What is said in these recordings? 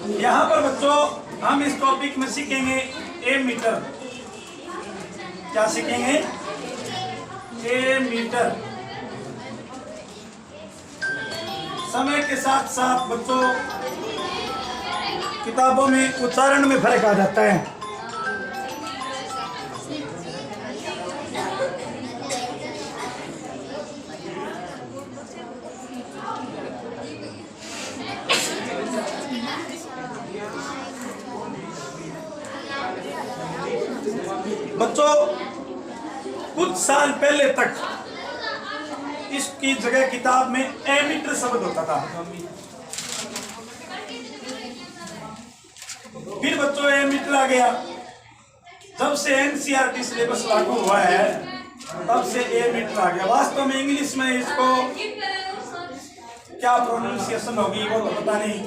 यहाँ पर बच्चों हम इस टॉपिक में सीखेंगे एमीटर। क्या सीखेंगे? एमीटर। समय के साथ साथ बच्चों किताबों में उच्चारण में फर्क आ जाता है। बच्चों कुछ साल पहले तक इसकी जगह किताब में एमीटर शब्द होता था। फिर बच्चों एमीटर आ गया। जब से एनसीईआरटी सिलेबस लागू हुआ है तब से एमीटर आ गया। वास्तव में इंग्लिश में इसको क्या प्रोनाउंसिएशन होगी वो तो पता नहीं,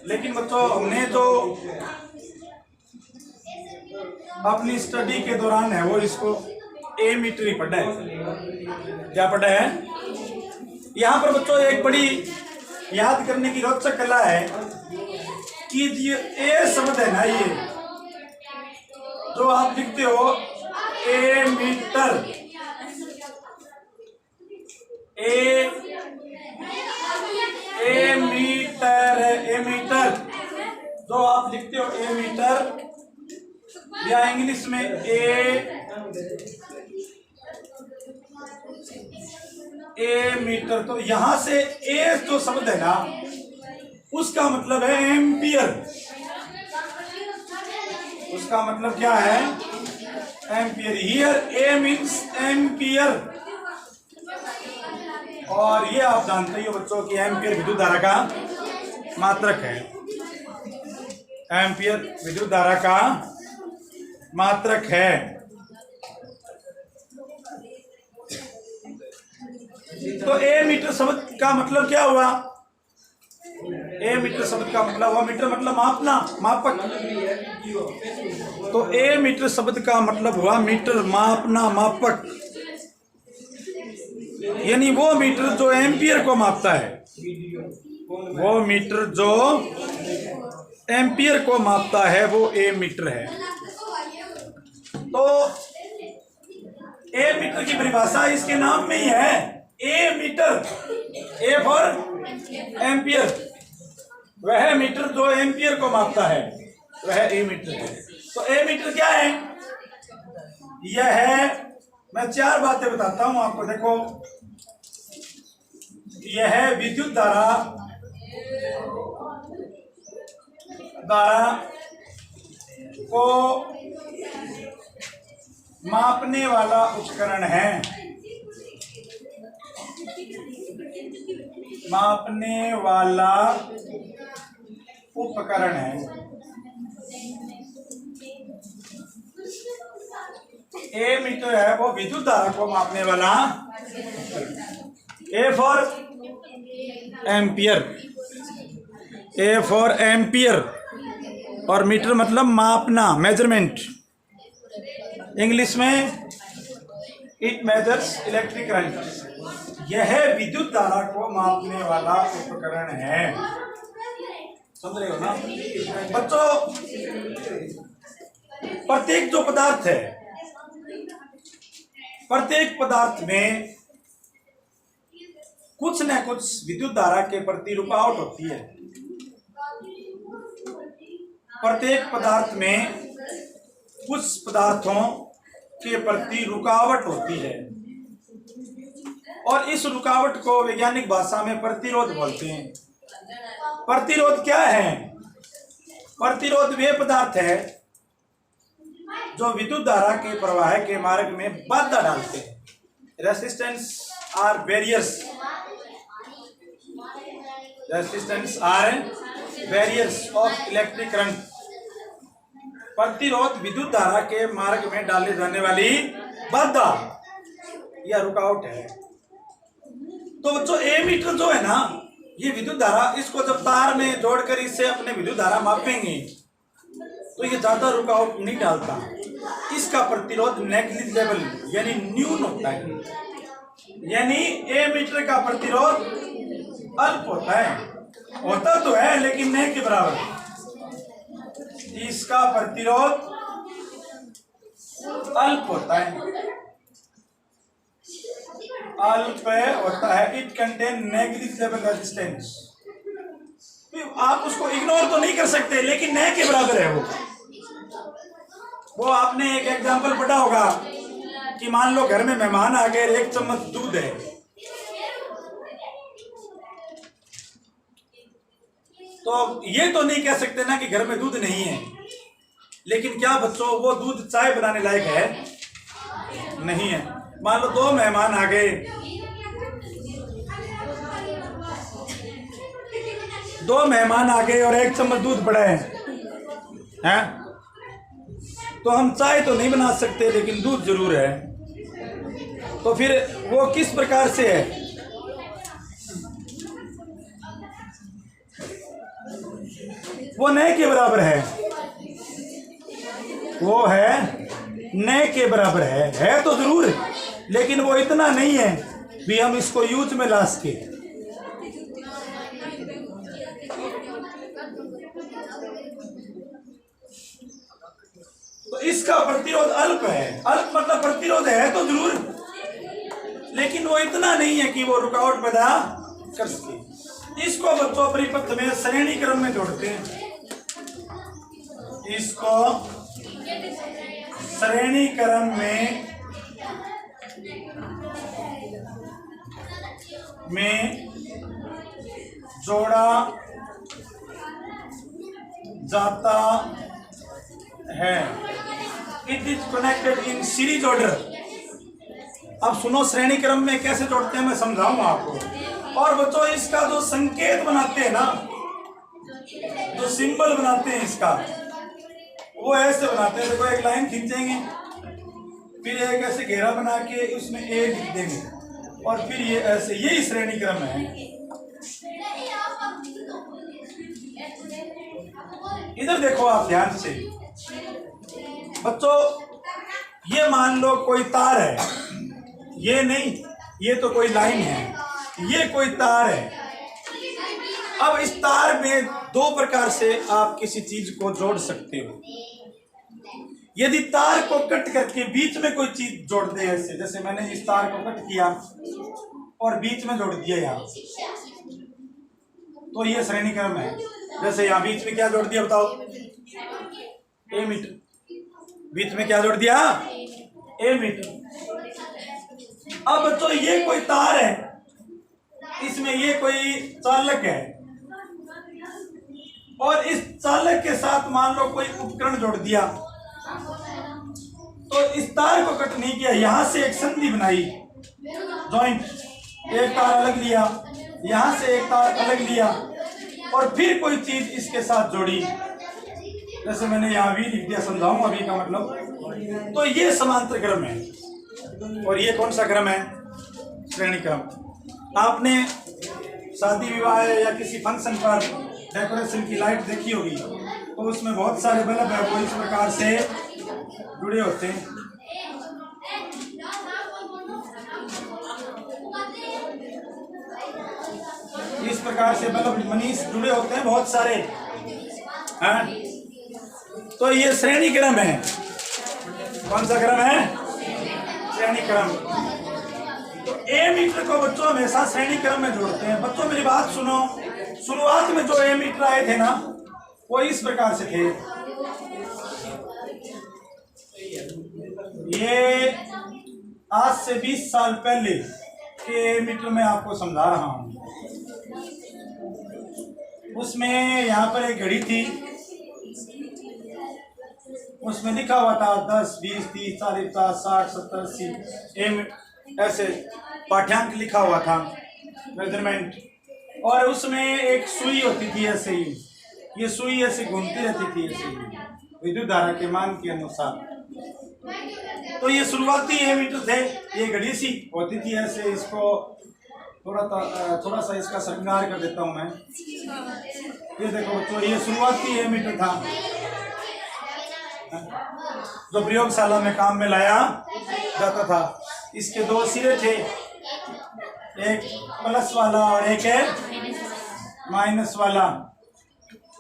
लेकिन बच्चों हमने जो अपनी स्टडी के दौरान है वो इसको एमीटर ही पढ़ा है। क्या पढ़ा है? यहाँ पर बच्चों एक बड़ी याद करने की रोचक कला है कि ये ए शब्द है ना, ये जो आप लिखते हो एमीटर, एमीटर है। एमीटर जो आप लिखते हो एमीटर, या इंग्लिश में एमीटर। तो यहां से ए जो शब्द है ना उसका मतलब है एम्पियर। उसका मतलब क्या है? Ampere. Here A means ampere. और ये आप जानते ही हो बच्चों कि एम्पियर विद्युत धारा का मात्रक है। एम्पियर विद्युत धारा का मात्रक है। तो एमीटर शब्द का मतलब क्या हुआ? एमीटर शब्द का मतलब हुआ, मीटर मतलब मापना, मापक। तो एमीटर शब्द का मतलब हुआ मीटर, मापना, मापक। यानी वो मीटर जो एम्पियर को मापता है, वो मीटर जो एम्पियर को मापता है वो एमीटर है। तो ए मीटर की परिभाषा इसके नाम में ही है, ए मीटर। A for ampere. वह मीटर जो एम्पियर को मापता है वह ए मीटर है। तो ए मीटर क्या है? यह है, मैं चार बातें बताता हूं आपको। देखो, यह है विद्युत धारा को मापने वाला उपकरण है। मापने वाला उपकरण है। ए मीटर है वो विद्युत धारा को मापने वाला। A for ampere, A for ampere. और मीटर मतलब मापना, मेजरमेंट। इंग्लिश में इट मेजर्स इलेक्ट्रिक करंट। यह विद्युत धारा को मापने वाला उपकरण है। समझ रहे हो ना बच्चों? प्रत्येक जो पदार्थ है, प्रत्येक पदार्थ में कुछ न कुछ विद्युत धारा के प्रति रुकावट होती है। प्रत्येक पदार्थ में कुछ पदार्थों के प्रति रुकावट होती है और इस रुकावट को वैज्ञानिक भाषा में प्रतिरोध बोलते हैं। प्रतिरोध क्या है? प्रतिरोध वे पदार्थ है जो विद्युत धारा के प्रवाह के मार्ग में बाधा डालते हैं। Resistance are barriers. Resistance are barriers of electric current. प्रतिरोध विद्युत धारा के मार्ग में डाले जाने वाली बाधा या रुकावट है। तो बच्चों एमीटर जो है ना, ये विद्युत धारा, इसको जब तार में जोड़कर इससे अपने विद्युत धारा मापेंगे तो ये ज्यादा रुकावट नहीं डालता। इसका प्रतिरोध नेग्लिजिबल यानी न्यून होता है, यानी एमीटर का प्रतिरोध अल्प होता है। होता तो है लेकिन नहीं के बराबर। इसका प्रतिरोध अल्प होता है, अल्प होता है। It contain negligible resistance. आप उसको इग्नोर तो नहीं कर सकते लेकिन न के बराबर है वो आपने एक एग्जांपल पढ़ा होगा कि मान लो घर में मेहमान आ गए, 1 चम्मच दूध है, तो ये तो नहीं कह सकते ना कि घर में दूध नहीं है, लेकिन क्या बच्चों वो दूध चाय बनाने लायक है? नहीं है। मान लो 2 मेहमान आ गए, 2 मेहमान आ गए और 1 चम्मच दूध पड़ा है, तो हम चाय तो नहीं बना सकते लेकिन दूध जरूर है। तो फिर वो किस प्रकार से है? वो न के बराबर है, वो है न के बराबर है तो जरूर, लेकिन वो इतना नहीं है भी हम इसको यूज में ला सके। तो इसका प्रतिरोध अल्प है। अल्प मतलब प्रतिरोध है तो जरूर, लेकिन वो इतना नहीं है कि वो रुकावट पैदा कर सके। इसको बच्चों परिपथ में श्रेणी क्रम में जोड़ते हैं। इसको श्रेणी क्रम में जोड़ा जाता है। It is connected in series order. अब सुनो श्रेणी क्रम में कैसे जोड़ते हैं मैं समझाऊंगा आपको। और बच्चों इसका जो संकेत बनाते हैं ना, जो सिंबल बनाते हैं इसका, वो ऐसे बनाते हैं। देखो एक लाइन खींचेंगे, फिर एक ऐसे घेरा बना के उसमें ए लिख देंगे और फिर ये ऐसे, यही श्रेणी क्रम है। इधर देखो आप ध्यान से बच्चों, ये मान लो कोई तार है, ये नहीं, ये तो कोई लाइन है, ये कोई तार है। अब इस तार में 2 प्रकार से आप किसी चीज को जोड़ सकते हो। यदि तार को कट करके बीच में कोई चीज जोड़ दे ऐसे, जैसे मैंने इस तार को कट किया और बीच में जोड़ दिया यहाँ, तो ये श्रेणी क्रम है। जैसे यहाँ बीच में क्या जोड़ दिया बताओ? ए मीटर। बीच में क्या जोड़ दिया? ए मीटर। अब बच्चों ये कोई तार है, इसमें ये कोई चालक है और इस चालक के साथ मान लो कोई उपकरण जोड़ दिया, तो इस तार को कट नहीं किया, यहां से एक संधि बनाई, जॉइंट, एक तार अलग लिया, यहां से एक तार अलग लिया और फिर कोई चीज इसके साथ जोड़ी, जैसे मैंने यहाँ भी लिख दिया, समझाऊंगा अभी का मतलब। तो ये समांतर क्रम है। और ये कौन सा क्रम है? श्रेणी क्रम। आपने शादी विवाह या किसी फंक्शन पर डेकोरेशन की लाइट देखी होगी, तो उसमें बहुत सारे बल्ब है, वो इस प्रकार से जुड़े होते हैं। इस प्रकार से बल्ब मनीष जुड़े होते हैं बहुत सारे, हैं? तो ये श्रेणी क्रम है। कौन सा क्रम है? श्रेणी क्रम। तो ए मीटर को बच्चों हमेशा श्रेणी क्रम में जोड़ते हैं। बच्चों मेरी बात सुनो, शुरुआत में जो ए मीटर आए थे ना, वो इस प्रकार से थे। ये आज से 20 साल पहले के ए मीटर में आपको समझा रहा हूं। उसमें यहाँ पर एक घड़ी थी, उसमें लिखा हुआ था 10, 20, 30, 40, 50, 60, 70, 80 ऐसे पाठ्यांक लिखा हुआ था, मेजरमेंट। और उसमें एक सुई होती थी ऐसे ही, ये सुई ऐसे घूमती रहती थी ऐसे ही, विद्युत धारा के मान के अनुसार। तो ये शुरुआती ए मीटर थे। ये घड़ी सी होती थी ऐसे, इसको थोड़ा सा इसका श्रृंगार कर देता हूँ मैं। ये देखो तो ये शुरुआती ए मीटर था जो प्रयोगशाला में काम में लाया जाता था। इसके 2 सिरे थे, एक प्लस वाला और एक है माइनस वाला,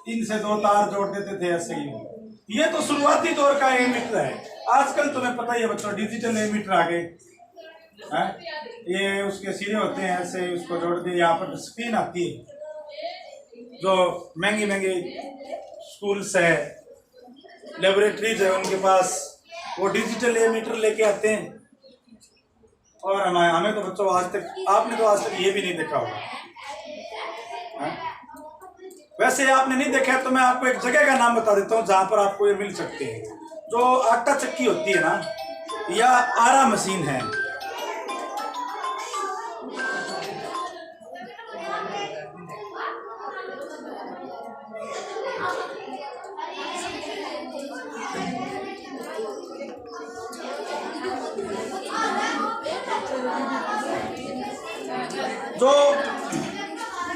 इनसे दो तार जोड़ देते थे ऐसे ही। ये तो शुरुआती दौर का एमीटर है। आजकल तुम्हें पता ही है बच्चों, डिजिटल एमीटर आ गए हैं। ये उसके सिरे होते हैं ऐसे, उसको जोड़ के यहाँ पर स्क्रीन आती है। जो महंगी महंगी स्कूल्स है, लेबोरेटरीज है, उनके पास वो डिजिटल एमीटर लेके आते हैं। और हमें तो बच्चों आज तक, आपने तो आज तक ये भी नहीं देखा होगा। वैसे आपने नहीं देखा तो मैं आपको एक जगह का नाम बता देता हूँ जहां पर आपको ये मिल सकते हैं। जो आटा चक्की होती है ना, या आरा मशीन है, जो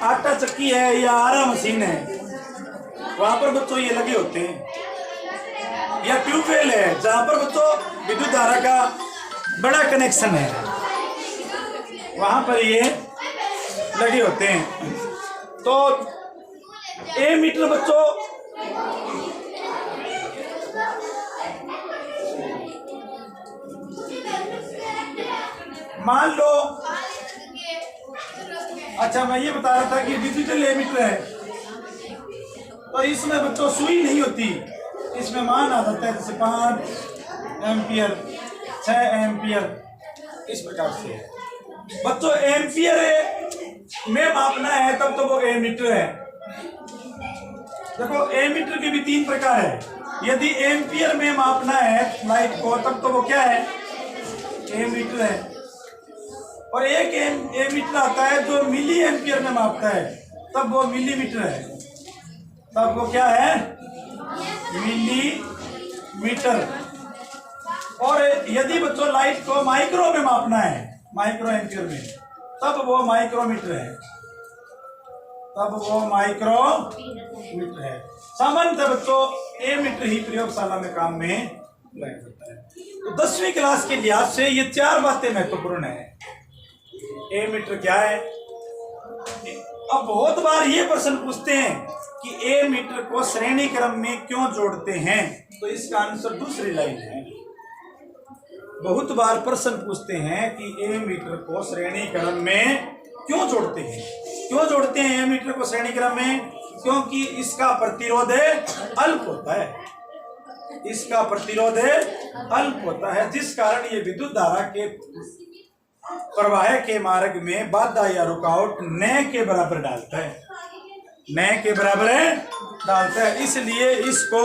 आटा चक्की है या आरा मशीन है, वहां पर बच्चों ये लगे होते हैं। या ट्यूबवेल है जहां पर बच्चों विद्युत धारा का बड़ा कनेक्शन है, वहां पर ये लगे होते हैं। तो एमीटर बच्चों मान लो, अच्छा मैं ये बता रहा था कि डिजिटल एमीटर है तो इसमें बच्चों सुई नहीं होती, इसमें मान आ जाता है जैसे 5 एम्पियर, 6 एम्पियर, इस प्रकार से है। बच्चों एम्पियर में मापना है तब तो वो एमीटर है। देखो एमीटर के भी 3 प्रकार है। यदि एम्पियर में मापना है लाइट को तब तो वो क्या है, एमीटर है। और एक एमीटर आता है जो मिली एम्पियर में मापता है, तब वो मिलीमीटर है। तब वो क्या है, मिलीमीटर। और यदि बच्चों लाइट को माइक्रो में मापना है, माइक्रो एम्पियर में, तब वो माइक्रोमीटर है। तब वो माइक्रोमीटर है। सामान्यतः बच्चों एमीटर ही प्रयोगशाला में काम में लाया जाता है। तो 10वीं क्लास के लिहाज से ये 4 बातें महत्वपूर्ण है। एमीटर क्या है। अब बहुत बार ये प्रश्न पूछते हैं कि एमीटर को श्रेणी क्रम में क्यों जोड़ते हैं, तो इसका आंसर दूसरी लाइन है। बहुत बार प्रश्न पूछते हैं कि एमीटर को श्रेणी क्रम में क्यों जोड़ते हैं। क्यों जोड़ते हैं एमीटर को श्रेणी क्रम में? क्योंकि इसका प्रतिरोध अल्प होता है। इसका प्रतिरोध अल्प होता है, जिस कारण ये विद्युत धारा के प्रवाह के मार्ग में बाधा या रुकावट न के बराबर डालता है, न के बराबर डालता है। इसलिए इसको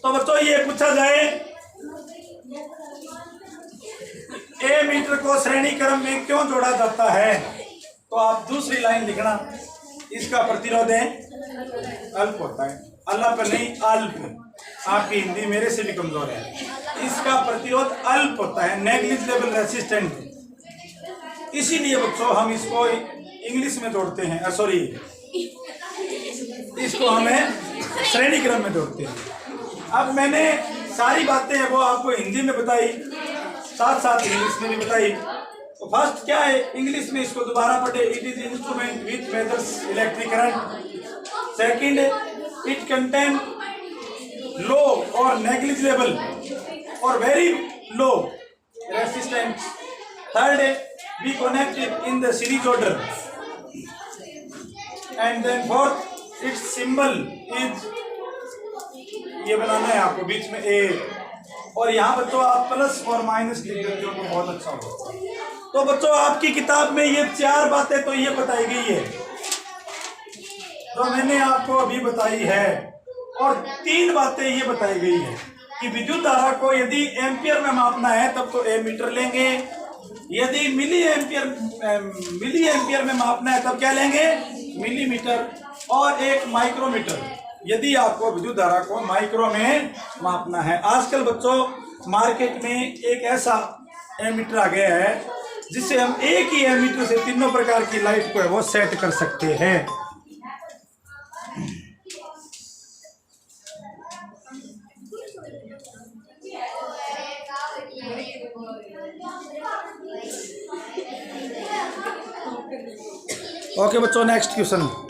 तो बच्चों ये पूछा जाए एमीटर को श्रेणी क्रम में क्यों जोड़ा जाता है, तो आप दूसरी लाइन लिखना। इसका प्रतिरोध अल्प होता है, अल्लाह पर नहीं अल्प। आपकी हिंदी मेरे से भी कमजोर है। इसका प्रतिरोध अल्प होता है, नेग्लिजिबल रेसिस्टेंट। इसीलिए बच्चों हम इसको इंग्लिश में जोड़ते हैं, सॉरी इसको हमें श्रेणी क्रम में जोड़ते हैं। अब मैंने सारी बातें वो आपको हिंदी में बताई, साथ साथ इंग्लिश में भी बताई। तो फर्स्ट क्या है, इंग्लिश में इसको दोबारा पढ़े, it is instrument which measures electric current. Second, it contain low और नेग्लिजिबल और very low resistance. Third, we connect it in the series order. And then fourth, it's symbol is, ये बनाना है आपको बीच में ए, और यहाँ बच्चों आप प्लस और माइनस लिख देते हो तो बहुत अच्छा होगा। तो बच्चों आपकी किताब में ये 4 बातें तो ये बताई गई है जो मैंने आपको अभी बताई है, और 3 बातें ये बताई गई है कि विद्युत धारा को यदि एम्पियर में मापना है तब तो एमीटर लेंगे, यदि मिली एम्पियर में मापना है तब क्या लेंगे, मिलीमीटर, और एक माइक्रोमीटर यदि आपको विद्युत धारा को माइक्रो में मापना है। आजकल बच्चों मार्केट में एक ऐसा एमीटर आ गया है जिससे हम एक ही एमीटर से तीनों प्रकार की लाइट को है वो सेट कर सकते हैं। ओके बच्चों, नेक्स्ट क्वेश्चन।